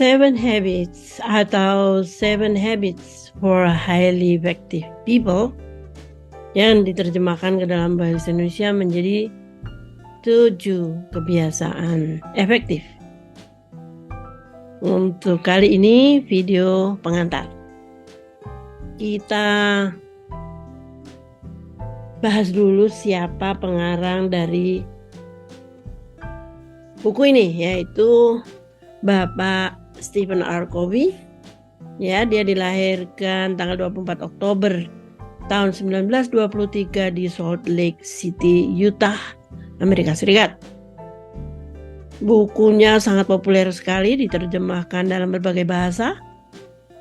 Seven Habits atau Seven Habits for Highly Effective People yang diterjemahkan ke dalam bahasa Indonesia menjadi 7 kebiasaan efektif. Untuk kali ini video pengantar. Kita bahas dulu siapa pengarang dari buku ini, yaitu Bapak Stephen R. Covey. Ya, dia dilahirkan tanggal 24 Oktober tahun 1923 di Salt Lake City, Utah, Amerika Serikat. Bukunya sangat populer sekali, diterjemahkan dalam berbagai bahasa,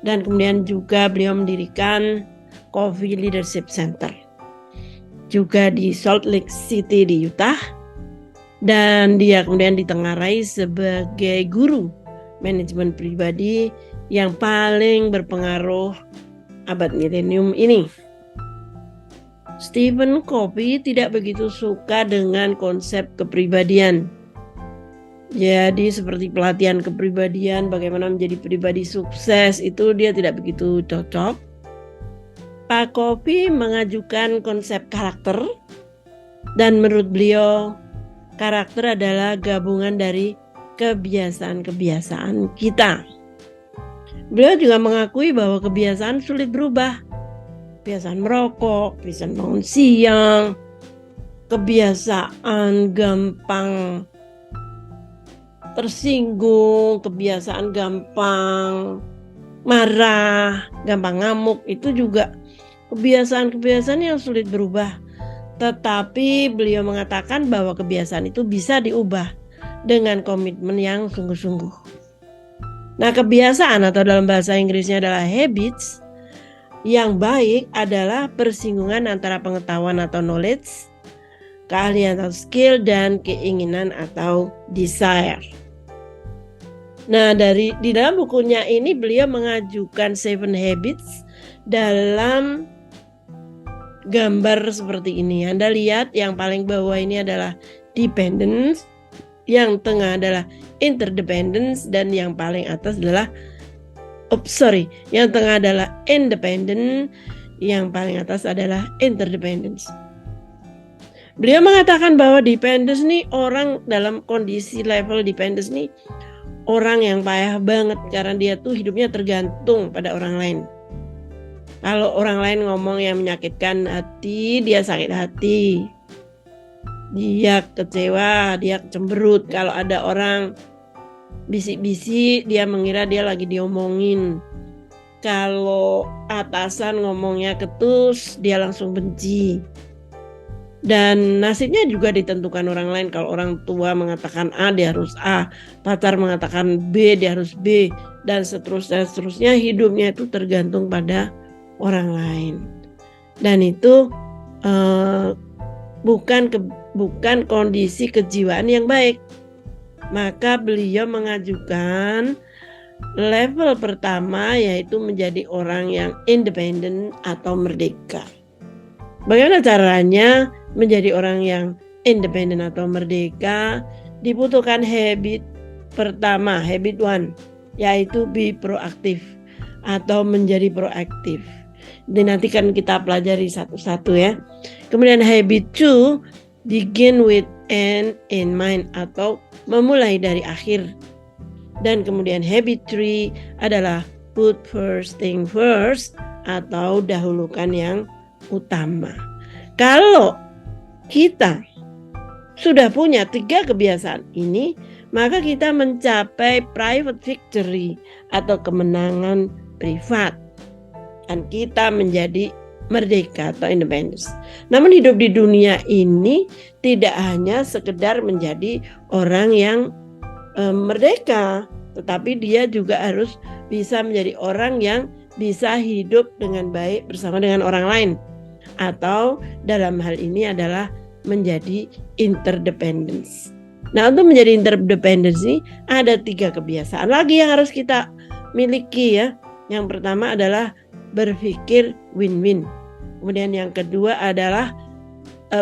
dan kemudian juga beliau mendirikan Covey Leadership Center juga di Salt Lake City di Utah, dan dia kemudian ditengarai sebagai guru manajemen pribadi yang paling berpengaruh abad milenium ini. Stephen Covey tidak begitu suka dengan konsep kepribadian. Jadi seperti pelatihan kepribadian, bagaimana menjadi pribadi sukses, itu dia tidak begitu cocok. Pak Covey mengajukan konsep karakter, dan menurut beliau karakter adalah gabungan dari kebiasaan-kebiasaan kita. Beliau juga mengakui bahwa kebiasaan sulit berubah. Kebiasaan merokok, kebiasaan bangun siang, kebiasaan gampang tersinggung, kebiasaan gampang marah, gampang ngamuk, itu juga kebiasaan-kebiasaan yang sulit berubah. Tetapi beliau mengatakan bahwa kebiasaan itu bisa diubah dengan komitmen yang sungguh-sungguh. Nah, kebiasaan atau dalam bahasa Inggrisnya adalah habits yang baik adalah persinggungan antara pengetahuan atau knowledge, keahlian atau skill, dan keinginan atau desire. Nah, di dalam bukunya ini beliau mengajukan 7 habits dalam gambar seperti ini. Anda lihat yang paling bawah ini adalah dependence, yang tengah adalah interdependence, dan yang paling atas adalah yang tengah adalah independent, yang paling atas adalah interdependence. Beliau mengatakan bahwa dependence nih, orang dalam kondisi level dependence nih orang yang payah banget karena dia tuh hidupnya tergantung pada orang lain. Kalau orang lain ngomong yang menyakitkan hati, dia sakit hati. Dia kecewa, dia cemberut. Kalau ada orang bisik-bisik, dia mengira dia lagi diomongin. Kalau atasan ngomongnya ketus, dia langsung benci. Dan nasibnya juga ditentukan orang lain. Kalau orang tua mengatakan A, dia harus A. Pacar mengatakan B, dia harus B. Dan seterusnya hidupnya itu tergantung pada orang lain. Dan itu bukan kondisi kejiwaan yang baik. Maka beliau mengajukan level pertama, yaitu menjadi orang yang independen atau merdeka. Bagaimana caranya menjadi orang yang independen atau merdeka? Dibutuhkan habit pertama, habit 1, yaitu be proaktif atau menjadi proaktif. Nanti kan kita pelajari satu-satu ya. Kemudian habit 2, begin with end in mind atau memulai dari akhir. Dan kemudian habit 3 adalah put first thing first atau dahulukan yang utama. Kalau kita sudah punya 3 kebiasaan ini, maka kita mencapai private victory atau kemenangan privat, dan kita menjadi merdeka atau independence. Namun hidup di dunia ini tidak hanya sekedar menjadi orang yang merdeka, tetapi dia juga harus bisa menjadi orang yang bisa hidup dengan baik bersama dengan orang lain, atau dalam hal ini adalah menjadi interdependence. Nah, untuk menjadi interdependence ini ada 3 kebiasaan lagi yang harus kita miliki ya. Yang pertama adalah berpikir win-win. Kemudian yang kedua adalah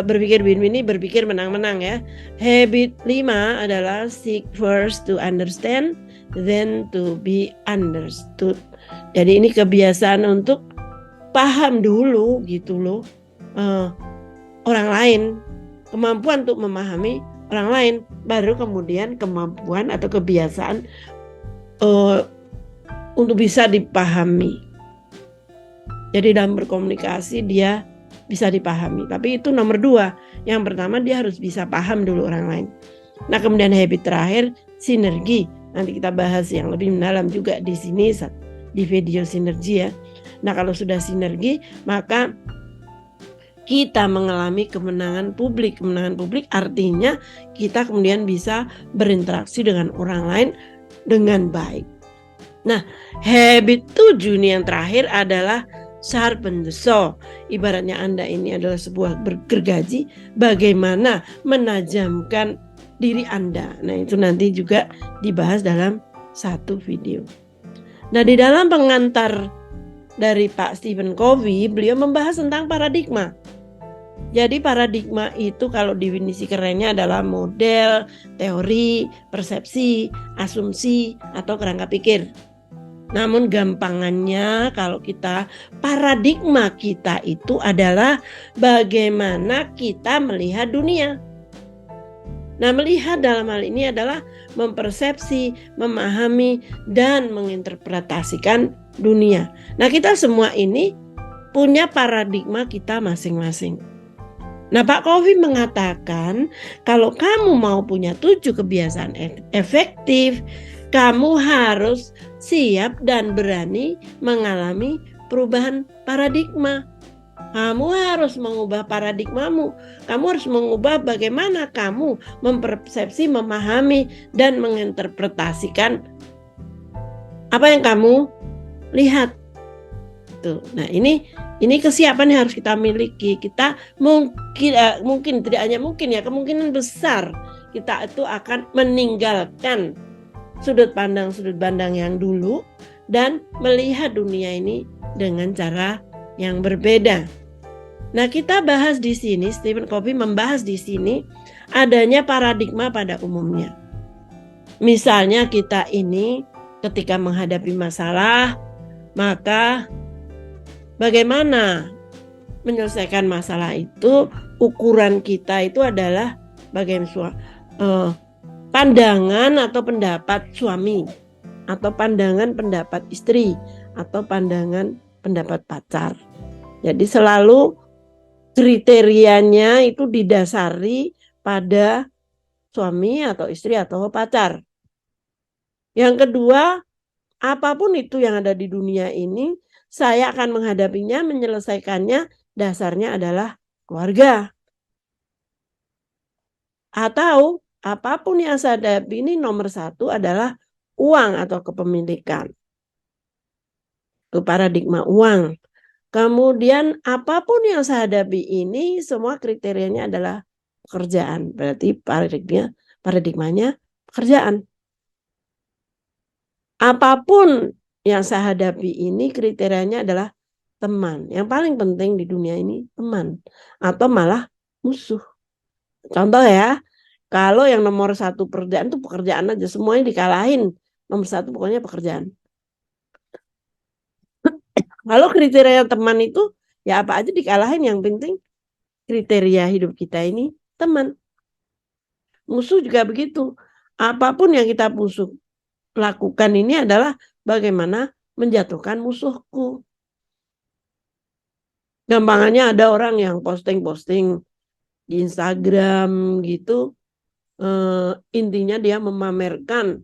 berpikir win-win, ini berpikir menang-menang ya. Habit 5 adalah seek first to understand, than to be understood. Jadi ini kebiasaan untuk paham dulu gitu loh orang lain, kemampuan untuk memahami orang lain, baru kemudian kemampuan atau kebiasaan untuk bisa dipahami. Jadi dalam berkomunikasi dia bisa dipahami. Tapi itu nomor 2. Yang pertama dia harus bisa paham dulu orang lain. Nah kemudian habit terakhir sinergi. Nanti kita bahas yang lebih mendalam juga di sini di video sinergi ya. Nah kalau sudah sinergi maka kita mengalami kemenangan publik. Kemenangan publik artinya kita kemudian bisa berinteraksi dengan orang lain dengan baik. Nah habit 7 nih yang terakhir adalah sharpen the saw. Ibaratnya Anda ini adalah sebuah gergaji, bagaimana menajamkan diri Anda. Nah itu nanti juga dibahas dalam satu video. Nah di dalam pengantar dari Pak Stephen Covey, beliau membahas tentang paradigma. Jadi paradigma itu kalau definisi kerennya adalah model, teori, persepsi, asumsi, atau kerangka pikir. Namun gampangannya kalau kita paradigma kita itu adalah bagaimana kita melihat dunia. Nah melihat dalam hal ini adalah mempersepsi, memahami, dan menginterpretasikan dunia. Nah kita semua ini punya paradigma kita masing-masing. Nah Pak Covey mengatakan kalau kamu mau punya 7 kebiasaan efektif, kamu harus siap dan berani mengalami perubahan paradigma. Kamu harus mengubah paradigmamu. Kamu harus mengubah bagaimana kamu mempersepsi, memahami, dan menginterpretasikan apa yang kamu lihat. Tuh. Nah ini kesiapan yang harus kita miliki. Kita mungkin tidak hanya mungkin ya, kemungkinan besar kita itu akan meninggalkan sudut pandang yang dulu dan melihat dunia ini dengan cara yang berbeda. Nah, kita bahas di sini, Stephen Covey membahas di sini adanya paradigma pada umumnya. Misalnya kita ini ketika menghadapi masalah, maka bagaimana menyelesaikan masalah itu, ukuran kita itu adalah bagaimana pandangan atau pendapat suami, atau pandangan pendapat istri, atau pandangan pendapat pacar. Jadi selalu kriterianya itu didasari pada suami atau istri atau pacar. Yang kedua, apapun itu yang ada di dunia ini, saya akan menghadapinya, menyelesaikannya, dasarnya adalah keluarga. Atau apapun yang saya hadapi ini nomor 1 adalah uang atau kepemilikan. Itu paradigma uang. Kemudian apapun yang saya hadapi ini semua kriterianya adalah pekerjaan. Berarti paradigmanya pekerjaan. Apapun yang saya hadapi ini kriterianya adalah teman. Yang paling penting di dunia ini teman. Atau malah musuh. Contoh ya, kalau yang nomor 1 pekerjaan itu pekerjaan aja. Semuanya dikalahin. Nomor 1 pokoknya pekerjaan. Kalau kriteria teman itu ya apa aja dikalahin, yang penting kriteria hidup kita ini teman. Musuh juga begitu. Apapun yang kita lakukan ini adalah bagaimana menjatuhkan musuhku. Gampangannya ada orang yang posting di Instagram gitu, intinya dia memamerkan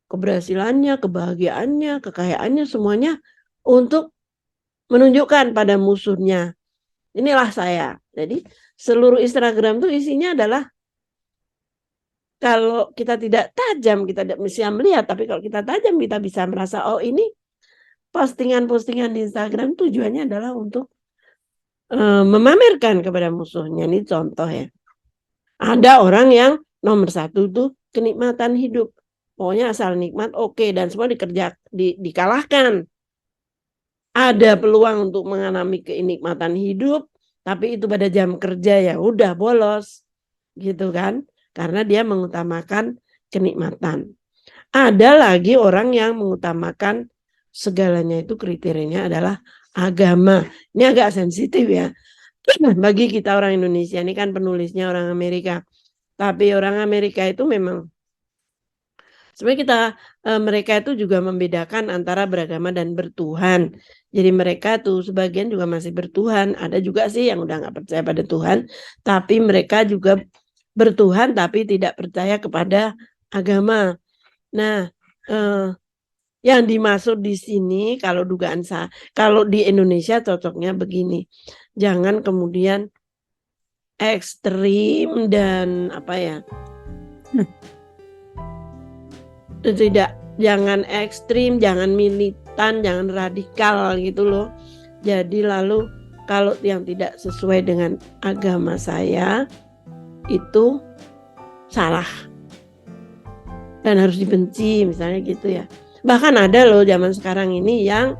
keberhasilannya, kebahagiaannya, kekayaannya, semuanya untuk menunjukkan pada musuhnya. Inilah saya. Jadi seluruh Instagram itu isinya adalah, kalau kita tidak tajam kita tidak bisa melihat, tapi kalau kita tajam kita bisa merasa oh ini postingan-postingan di Instagram tujuannya adalah untuk memamerkan kepada musuhnya. Ini contoh ya. Ada orang yang nomor 1 itu kenikmatan hidup. Pokoknya asal nikmat oke, dan semua dikalahkan. Ada peluang untuk mengalami kenikmatan hidup, tapi itu pada jam kerja ya udah bolos gitu kan, karena dia mengutamakan kenikmatan. Ada lagi orang yang mengutamakan segalanya itu kriterianya adalah agama. Ini agak sensitif ya. Bagi kita orang Indonesia, ini kan penulisnya orang Amerika. Tapi orang Amerika itu memang sebenarnya mereka itu juga membedakan antara beragama dan bertuhan. Jadi mereka tuh sebagian juga masih bertuhan. Ada juga sih yang udah nggak percaya pada Tuhan. Tapi mereka juga bertuhan tapi tidak percaya kepada agama. Nah, yang dimaksud di sini kalau kalau di Indonesia cocoknya begini. Jangan kemudian ekstrim dan apa ya? Jangan ekstrim, jangan militan, jangan radikal gitu loh. Jadi lalu kalau yang tidak sesuai dengan agama saya itu salah dan harus dibenci misalnya gitu ya. Bahkan ada loh zaman sekarang ini yang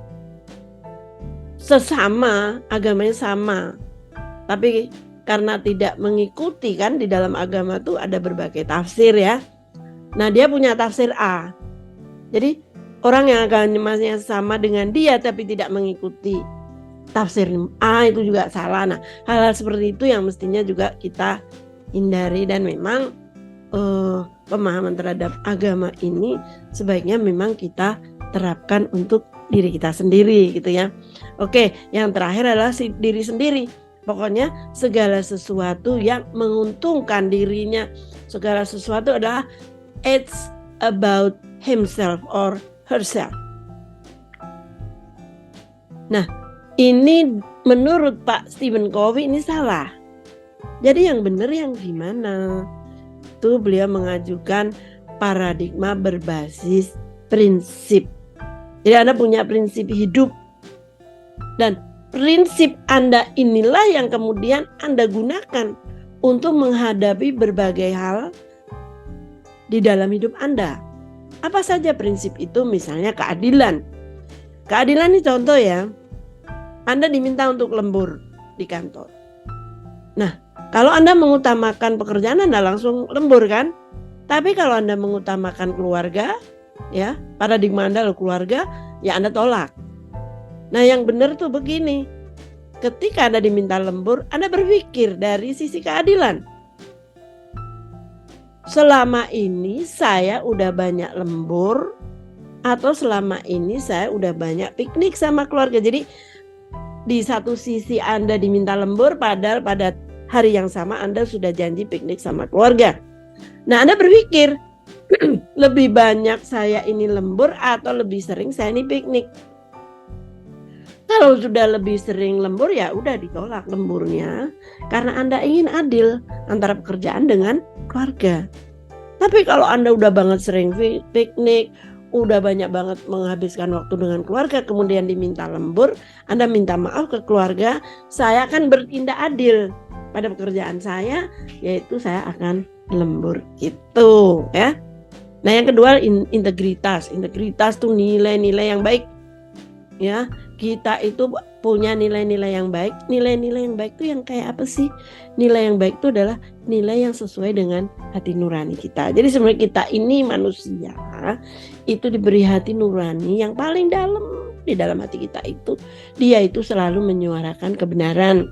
sesama, agamanya sama. Tapi karena tidak mengikuti kan di dalam agama tuh ada berbagai tafsir ya. Nah dia punya tafsir A. Jadi orang yang agamanya sama dengan dia tapi tidak mengikuti tafsir A itu juga salah. Nah hal-hal seperti itu yang mestinya juga kita hindari. Dan memang pemahaman terhadap agama ini sebaiknya memang kita terapkan untuk diri kita sendiri gitu ya. Oke, yang terakhir adalah diri sendiri. Pokoknya segala sesuatu yang menguntungkan dirinya, segala sesuatu adalah it's about himself or herself. Nah, ini menurut Pak Stephen Covey ini salah. Jadi yang benar yang gimana? Itu beliau mengajukan paradigma berbasis prinsip. Jadi Anda punya prinsip hidup. Dan prinsip Anda inilah yang kemudian Anda gunakan untuk menghadapi berbagai hal di dalam hidup Anda. Apa saja prinsip itu? Misalnya keadilan. Keadilan ini contoh ya. Anda diminta untuk lembur di kantor. Nah, kalau Anda mengutamakan pekerjaan Anda langsung lembur kan? Tapi kalau Anda mengutamakan keluarga, ya, paradigma Anda adalah keluarga, ya Anda tolak. Nah, yang benar tuh begini. Ketika Anda diminta lembur, Anda berpikir dari sisi keadilan. Selama ini saya udah banyak lembur atau selama ini saya udah banyak piknik sama keluarga. Jadi di satu sisi Anda diminta lembur padahal pada hari yang sama Anda sudah janji piknik sama keluarga. Nah, Anda berpikir lebih banyak saya ini lembur atau lebih sering saya ini piknik. Kalau sudah lebih sering lembur ya udah ditolak lemburnya karena Anda ingin adil antara pekerjaan dengan keluarga. Tapi kalau Anda udah banget sering piknik, udah banyak banget menghabiskan waktu dengan keluarga, kemudian diminta lembur, Anda minta maaf ke keluarga, saya akan bertindak adil pada pekerjaan saya, yaitu saya akan lembur gitu ya. Nah yang kedua integritas. Integritas tuh nilai-nilai yang baik ya. Kita itu punya nilai-nilai yang baik. Nilai-nilai yang baik itu yang kayak apa sih? Nilai yang baik itu adalah nilai yang sesuai dengan hati nurani kita. Jadi sebenarnya kita ini manusia itu diberi hati nurani yang paling dalam di dalam hati kita itu. Dia itu selalu menyuarakan kebenaran.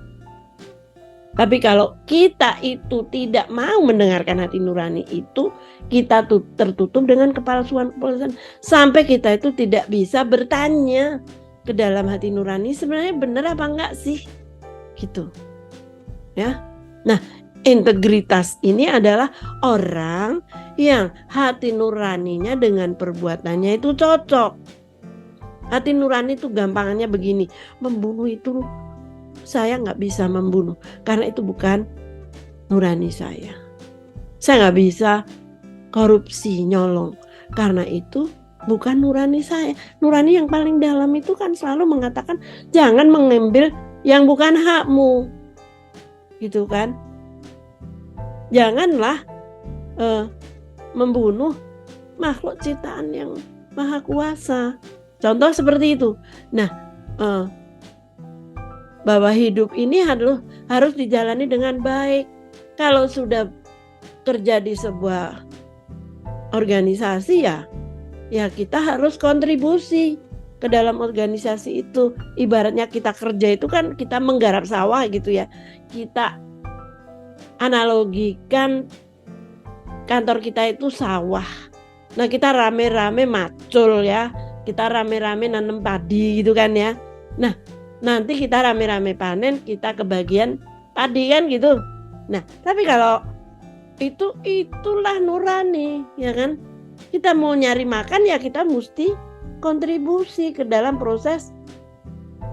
Tapi kalau kita itu tidak mau mendengarkan hati nurani itu, kita tuh tertutup dengan kepalsuan sampai kita itu tidak bisa bertanya ke dalam hati nurani sebenarnya benar apa enggak sih gitu ya. Nah integritas ini adalah orang yang hati nuraninya dengan perbuatannya itu cocok. Hati nurani itu gampangannya begini, membunuh itu saya nggak bisa membunuh karena itu bukan nurani saya nggak bisa korupsi nyolong karena itu bukan nurani saya. Nurani yang paling dalam itu kan selalu mengatakan jangan mengambil yang bukan hakmu gitu kan. Janganlah membunuh makhluk ciptaan yang maha kuasa. Contoh seperti itu. Nah bahwa hidup ini harus dijalani dengan baik. Kalau sudah kerja di sebuah organisasi ya ya kita harus kontribusi ke dalam organisasi itu. Ibaratnya kita kerja itu kan kita menggarap sawah gitu ya. Kita analogikan kantor kita itu sawah. Nah, kita rame-rame macul ya. Kita rame-rame nanam padi gitu kan ya. Nah, nanti kita rame-rame panen, kita kebagian padi kan gitu. Nah, tapi kalau itulah nurani, ya kan? Kita mau nyari makan ya kita mesti kontribusi ke dalam proses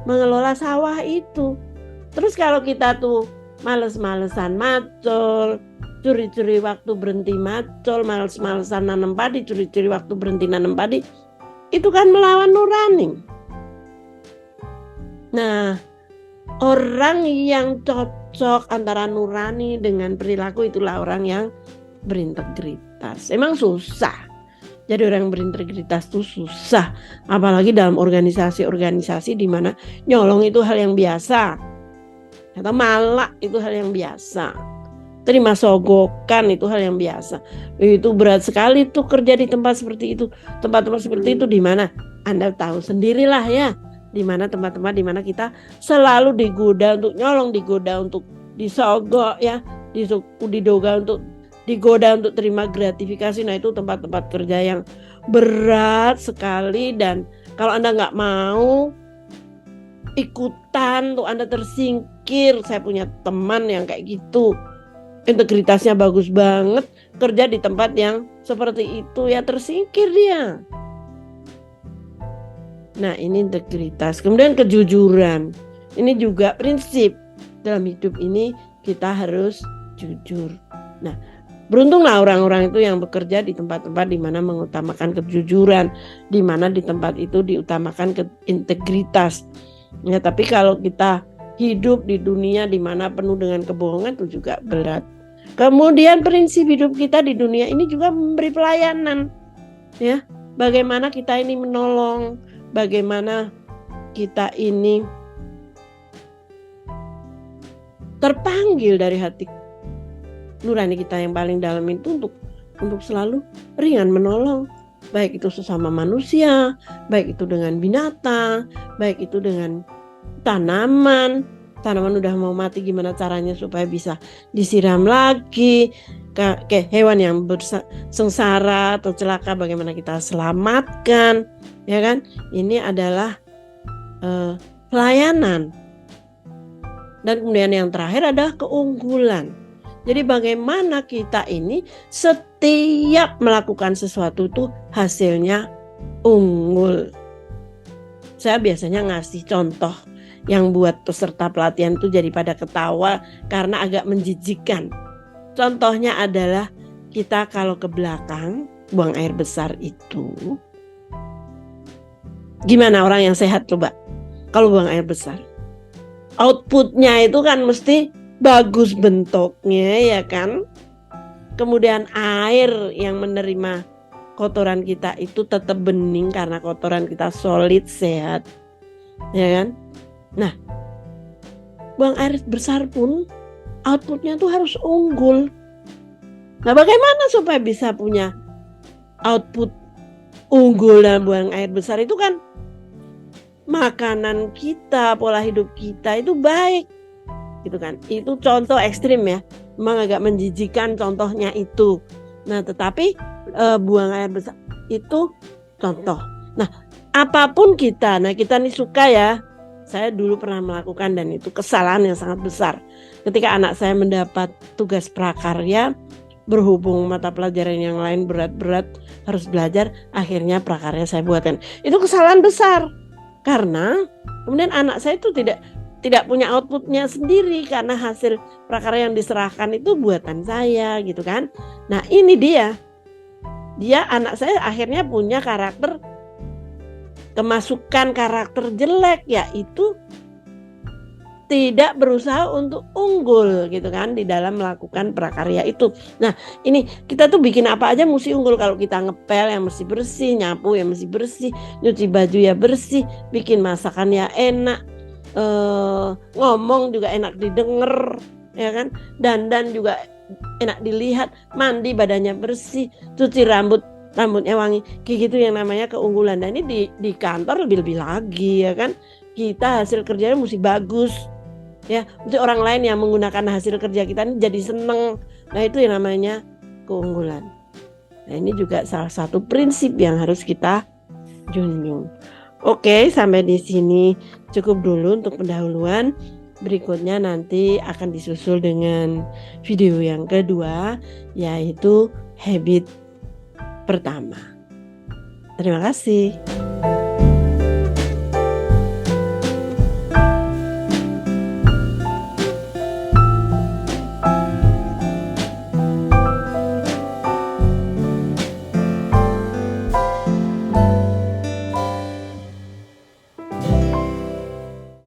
mengelola sawah itu. Terus kalau kita tuh males-malesan macul, curi-curi waktu berhenti macul, males-malesan nanam padi, curi-curi waktu berhenti nanam padi, itu kan melawan nurani. Nah, orang yang cocok antara nurani dengan perilaku itulah orang yang berintegritas. Emang susah. Jadi orang yang berintegritas itu susah. Apalagi dalam organisasi-organisasi di mana nyolong itu hal yang biasa. Atau malak itu hal yang biasa. Terima sogokan itu hal yang biasa. Itu berat sekali tuh kerja di tempat seperti itu. Tempat-tempat seperti itu di mana? Anda tahu sendirilah ya. Di mana tempat-tempat di mana kita selalu digoda untuk nyolong, digoda untuk disogok ya, digoda untuk terima gratifikasi. Nah, itu tempat-tempat kerja yang berat sekali, dan kalau Anda nggak mau ikutan tuh Anda tersingkir. Saya punya teman yang kayak gitu, integritasnya bagus banget, kerja di tempat yang seperti itu ya tersingkir dia. Nah, ini integritas. Kemudian kejujuran. Ini juga prinsip dalam hidup ini, kita harus jujur. Nah, beruntunglah orang-orang itu yang bekerja di tempat-tempat di mana mengutamakan kejujuran, di mana di tempat itu diutamakan integritas. Ya, tapi kalau kita hidup di dunia di mana penuh dengan kebohongan, itu juga berat. Kemudian prinsip hidup kita di dunia ini juga memberi pelayanan. Ya, bagaimana kita ini menolong, bagaimana kita ini terpanggil dari hati nurani kita yang paling dalam itu untuk selalu ringan menolong, baik itu sesama manusia, baik itu dengan binatang, baik itu dengan tanaman udah mau mati, gimana caranya supaya bisa disiram lagi, ke hewan yang sengsara atau celaka, bagaimana kita selamatkan, ya kan? Ini adalah pelayanan. Dan kemudian yang terakhir adalah keunggulan. Jadi bagaimana kita ini setiap melakukan sesuatu itu hasilnya unggul. Saya biasanya ngasih contoh yang buat peserta pelatihan itu jadi pada ketawa karena agak menjijikkan. Contohnya adalah kita kalau ke belakang buang air besar itu, gimana orang yang sehat coba kalau buang air besar? Outputnya itu kan mesti bagus bentuknya, ya kan? Kemudian air yang menerima kotoran kita itu tetap bening karena kotoran kita solid, sehat, ya kan? Nah, buang air besar pun outputnya tuh harus unggul. Nah, bagaimana supaya bisa punya output unggul dalam buang air besar? Itu kan makanan kita, pola hidup kita itu baik, gitu kan? Itu contoh ekstrim ya, memang agak menjijikan contohnya itu. Nah, tetapi buang air besar itu contoh. Nah, apapun kita nih suka ya. Saya dulu pernah melakukan dan itu kesalahan yang sangat besar. Ketika anak saya mendapat tugas prakarya, berhubung mata pelajaran yang lain berat-berat harus belajar, akhirnya prakarya saya buatkan. Itu kesalahan besar. Karena kemudian anak saya itu tidak punya outputnya sendiri karena hasil prakarya yang diserahkan itu buatan saya, gitu kan. Nah, ini dia anak saya akhirnya punya kemasukan karakter jelek, yaitu tidak berusaha untuk unggul, gitu kan, di dalam melakukan prakarya itu. Nah, ini kita tuh bikin apa aja mesti unggul. Kalau kita ngepel yang mesti bersih, nyapu yang mesti bersih, nyuci baju ya bersih, bikin masakan ya enak, ngomong juga enak didengar, ya kan, dandan juga enak dilihat, mandi badannya bersih, cuci rambut rambutnya wangi, kayak gitu yang namanya keunggulan. Dan ini di kantor lebih-lebih lagi ya kan, kita hasil kerjanya mesti bagus ya, untuk orang lain yang menggunakan hasil kerja kita ini jadi seneng. Nah itu yang namanya keunggulan. Nah ini juga salah satu prinsip yang harus kita junjung. Oke, sampai di sini cukup dulu untuk pendahuluan. Berikutnya nanti akan disusul dengan video yang kedua, yaitu habit pertama. Terima kasih.